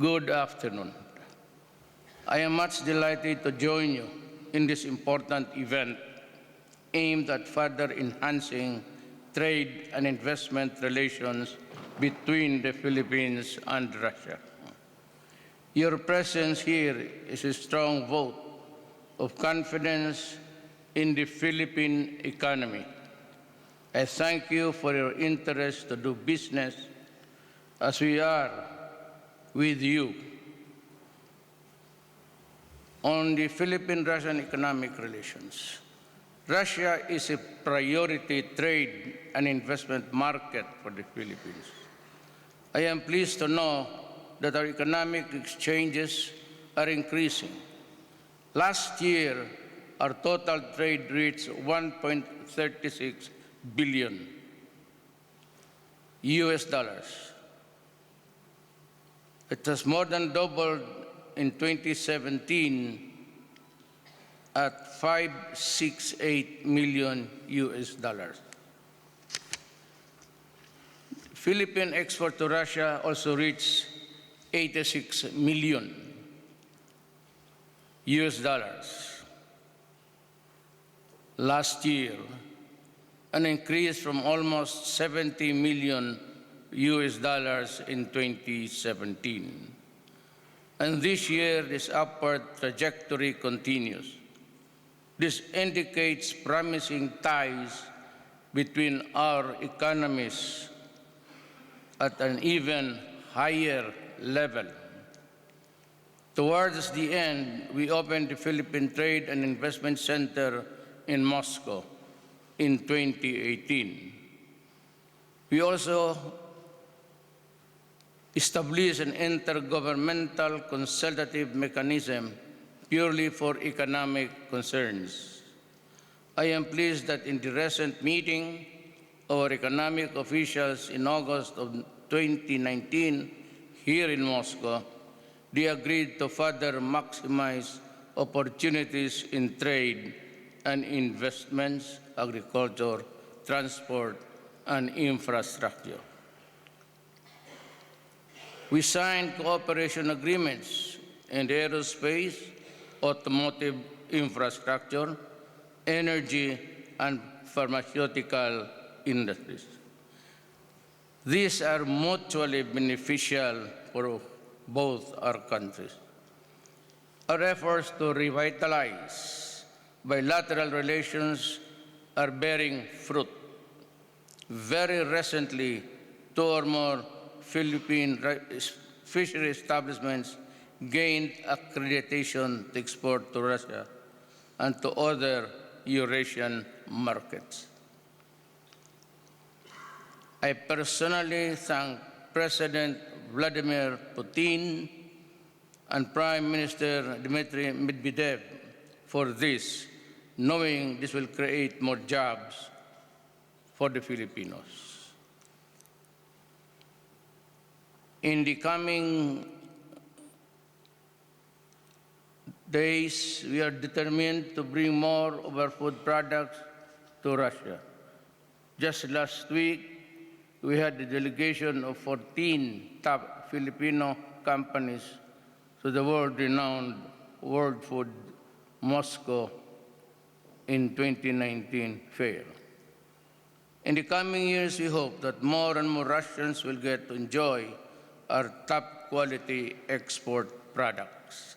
Good afternoon. I am much delighted to join you in this important event aimed at further enhancing trade and investment relations between the Philippines and Russia. Your presence here is a strong vote of confidence in the Philippine economy. I thank you for your interest to do business as we are with you. On the Philippine-Russian economic relations, Russia is a priority trade and investment market for the Philippines. I am pleased to know that our economic exchanges are increasing. Last year, our total trade reached $1.36 billion US dollars. It has more than doubled in 2017 at $568 million US dollars. Philippine export to Russia also reached 86 million US dollars last year, an increase from almost 70 million US dollars in 2017. And this year, this upward trajectory continues. This indicates promising ties between our economies at an even higher level. Towards the end, we opened the Philippine Trade and Investment Center in Moscow in 2018. We also established an intergovernmental consultative mechanism purely for economic concerns. I am pleased that in the recent meeting, our economic officials in August of 2019 here in Moscow, they agreed to further maximize opportunities in trade and investments, agriculture, transport, and infrastructure. We signed cooperation agreements in the aerospace, automotive infrastructure, energy, and pharmaceutical industries. These are mutually beneficial for both our countries. Our efforts to revitalize bilateral relations are bearing fruit. Very recently, 2 or more Philippine fishery establishments gained accreditation to export to Russia and to other Eurasian markets. I personally thank President Vladimir Putin and Prime Minister Dmitry Medvedev for this, knowing this will create more jobs for the Filipinos. In the coming days, we are determined to bring more of our food products to Russia. Just last week, we had a delegation of 14 top Filipino companies to the world-renowned World Food Moscow in 2019 fair. In the coming years, we hope that more and more Russians will get to enjoy our top-quality export products.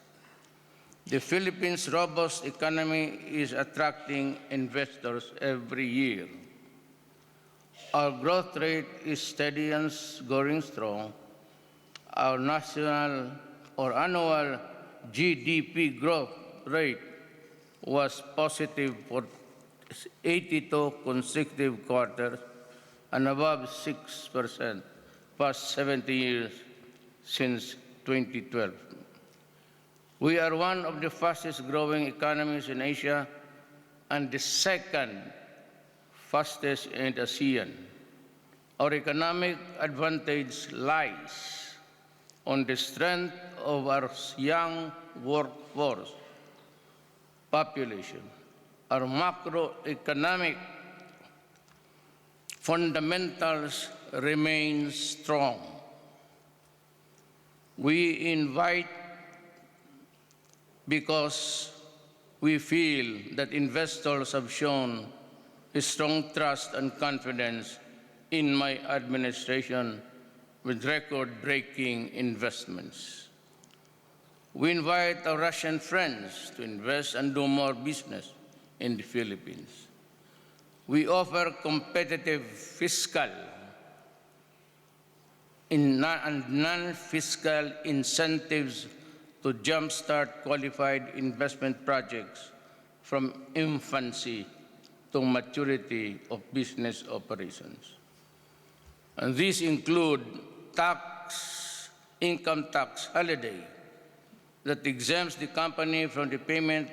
The Philippines' robust economy is attracting investors every year. Our growth rate is steady and going strong. Our national or annual GDP growth rate was positive for 82 consecutive quarters and above 6% past 70 years since 2012. We are one of the fastest growing economies in Asia and the second fastest in ASEAN. Our economic advantage lies on the strength of our young workforce population. Our macroeconomic fundamentals remain strong. We invite because we feel that investors have shown a strong trust and confidence in my administration with record-breaking investments. We invite our Russian friends to invest and do more business in the Philippines. We offer competitive fiscal and non-fiscal incentives to jumpstart qualified investment projects from infancy to maturity of business operations. And these include income tax holiday that exempts the company from the payment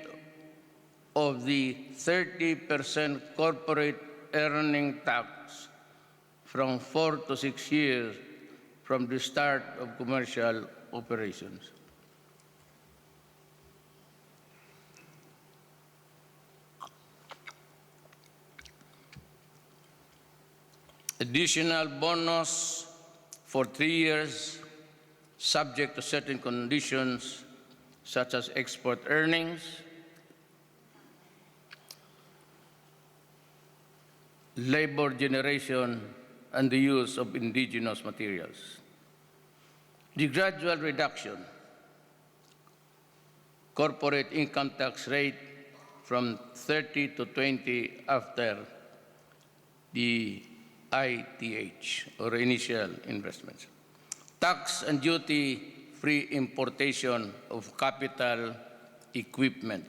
of the 30% corporate earning tax from 4 to 6 years from the start of commercial operations. Additional bonus for 3 years, subject to certain conditions, such as export earnings, labor generation, and the use of indigenous materials. The gradual reduction, corporate income tax rate from 30 to 20 after the ITH, or initial investments. Tax and duty-free importation of capital equipment.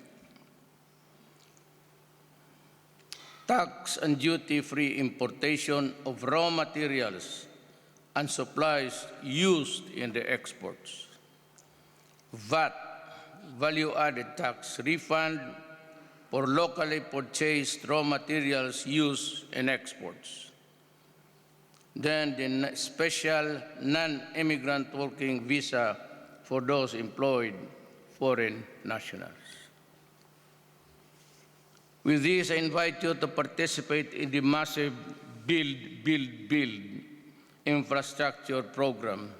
Tax and duty-free importation of raw materials and supplies used in the exports. VAT, value-added tax refund for locally purchased raw materials used in exports. Then the special non-immigrant working visa for those employed foreign nationals. With this, I invite you to participate in the massive build infrastructure program,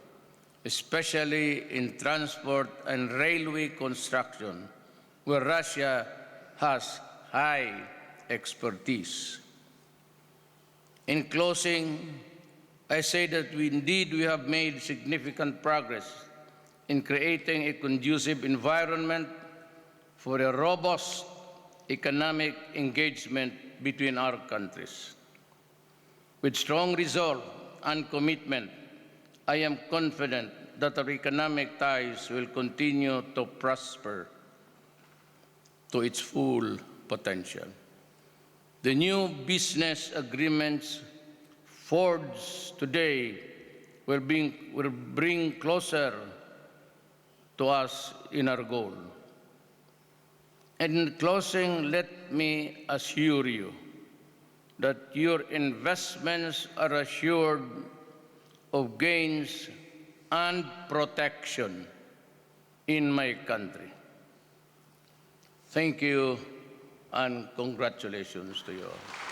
especially in transport and railway construction, where Russia has high expertise. In closing, I say that we have made significant progress in creating a conducive environment for a robust economic engagement between our countries. With strong resolve and commitment, I am confident that our economic ties will continue to prosper to its full potential. The new business agreements forged today will bring closer to us in our goal. In closing, let me assure you that your investments are assured of gains and protection in my country. Thank you and congratulations to you all.